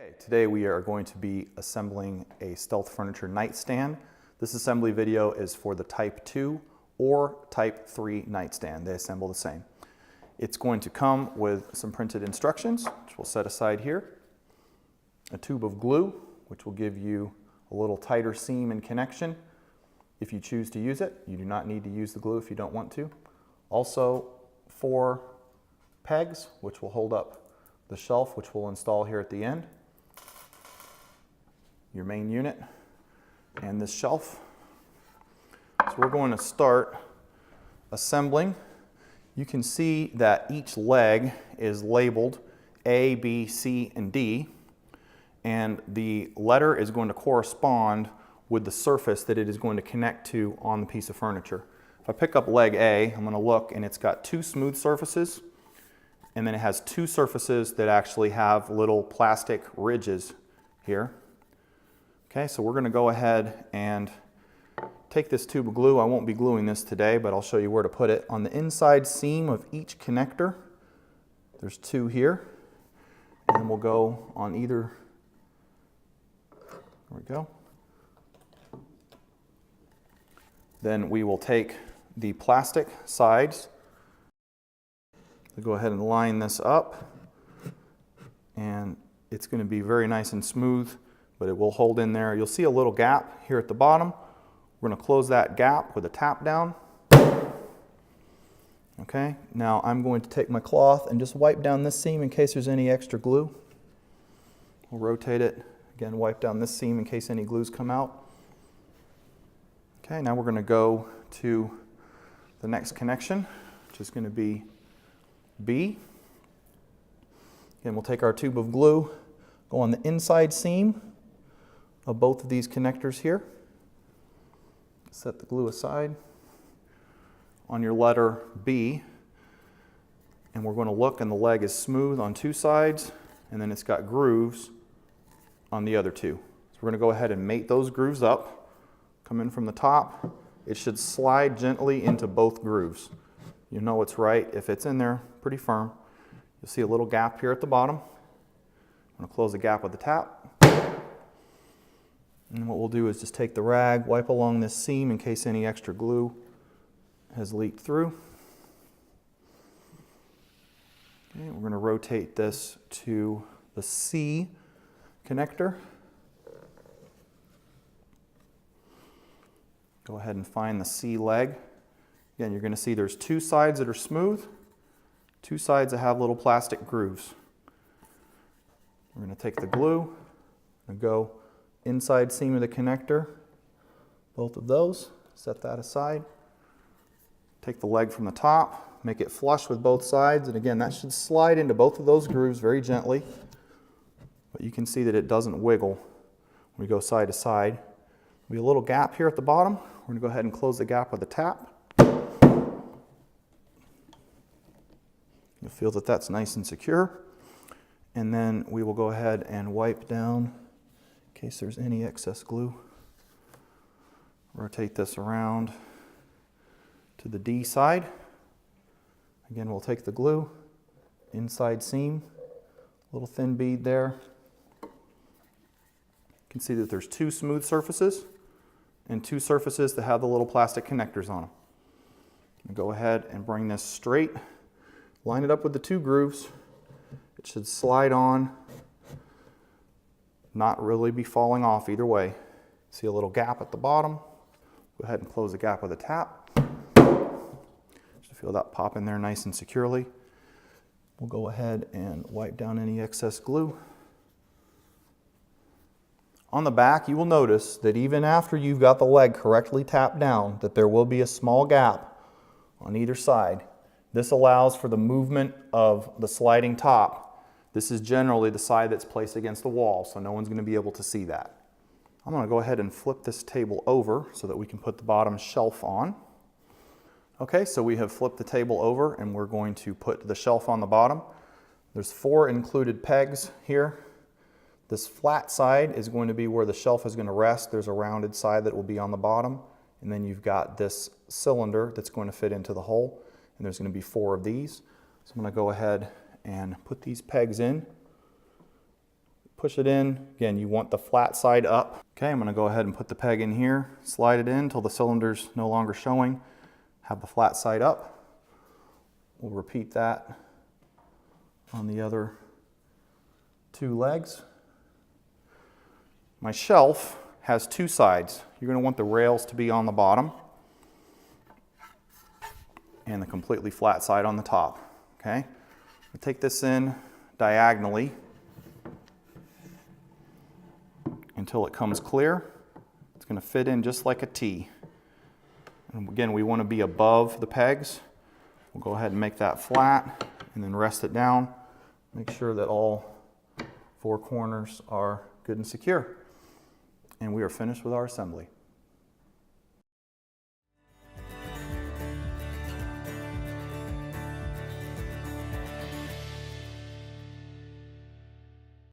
Okay, today we are going to be assembling a Stealth Furniture nightstand. This assembly video is for the Type 2 or Type 3 nightstand. They assemble the same. It's going to come with some printed instructions, which we'll set aside here, a tube of glue, which will give you a little tighter seam and connection if you choose to use it. You do not need to use the glue if you don't want to. Also, 4 pegs, which will hold up the shelf, which we'll install here at the end. Your main unit and this shelf. So we're going to start assembling. You can see that each leg is labeled A, B, C, and D, and the letter is going to correspond with the surface that it is going to connect to on the piece of furniture. If I pick up leg A, I'm going to look and it's got 2 smooth surfaces, and then it has 2 surfaces that actually have little plastic ridges here. Okay, so we're going to go ahead and take this tube of glue. I won't be gluing this today, but I'll show you where to put it. On the inside seam of each connector, there's 2 here, and we'll go on either. There we go. Then we will take the plastic sides. We'll go ahead and line this up, and it's going to be very nice and smooth, but it will hold in there. You'll see a little gap here at the bottom. We're going to close that gap with a tap down. Okay, now I'm going to take my cloth and just wipe down this seam in case there's any extra glue. We'll rotate it. Again, wipe down this seam in case any glues come out. Okay, now we're going to go to the next connection, which is going to be B. Again, we'll take our tube of glue, go on the inside seam of both of these connectors here. Set the glue aside on your letter B, and we're going to look, and the leg is smooth on 2 sides, and then it's got grooves on the other 2. So we're going to go ahead and mate those grooves up. Come in from the top. It should slide gently into both grooves. You know it's right if it's in there pretty firm. You'll see a little gap here at the bottom. I'm going to close the gap with the tap. And what we'll do is just take the rag, wipe along this seam in case any extra glue has leaked through. Okay, we're going to rotate this to the C connector. Go ahead and find the C leg. Again, you're going to see there's 2 sides that are smooth, 2 sides that have little plastic grooves. We're going to take the glue and go inside seam of the connector, both of those, set that aside. Take the leg from the top, make it flush with both sides, and again, that should slide into both of those grooves very gently, but you can see that it doesn't wiggle when we go side to side. There'll be a little gap here at the bottom. We're going to go ahead and close the gap with a tap. You'll feel that that's nice and secure, and then we will go ahead and wipe down in case there's any excess glue. Rotate this around to the D side. Again, we'll take the glue, inside seam, little thin bead there. You can see that there's 2 smooth surfaces and 2 surfaces that have the little plastic connectors on them. Go ahead and bring this straight, line it up with the 2 grooves. It should slide on, not really be falling off either way. See a little gap at the bottom. Go ahead and close the gap with a tap. Just feel that pop in there nice and securely. We'll go ahead and wipe down any excess glue. On the back, you will notice that even after you've got the leg correctly tapped down, that there will be a small gap on either side. This allows for the movement of the sliding top. This is generally the side that's placed against the wall, so no one's going to be able to see that. I'm going to go ahead and flip this table over so that we can put the bottom shelf on. Okay, so we have flipped the table over and we're going to put the shelf on the bottom. There's 4 included pegs here. This flat side is going to be where the shelf is going to rest. There's a rounded side that will be on the bottom, and then you've got this cylinder that's going to fit into the hole, and there's going to be 4 of these. So I'm going to go ahead and put these pegs in, push it in. Again, you want the flat side up. Okay, I'm gonna go ahead and put the peg in here, slide it in until the cylinder's no longer showing. Have the flat side up. We'll repeat that on the other 2 legs. My shelf has 2 sides. You're going to want the rails to be on the bottom and the completely flat side on the top. Okay? I'll take this in diagonally until it comes clear. It's going to fit in just like a T. And again, we want to be above the pegs. We'll go ahead and make that flat and then rest it down. Make sure that all 4 corners are good and secure. And we are finished with our assembly.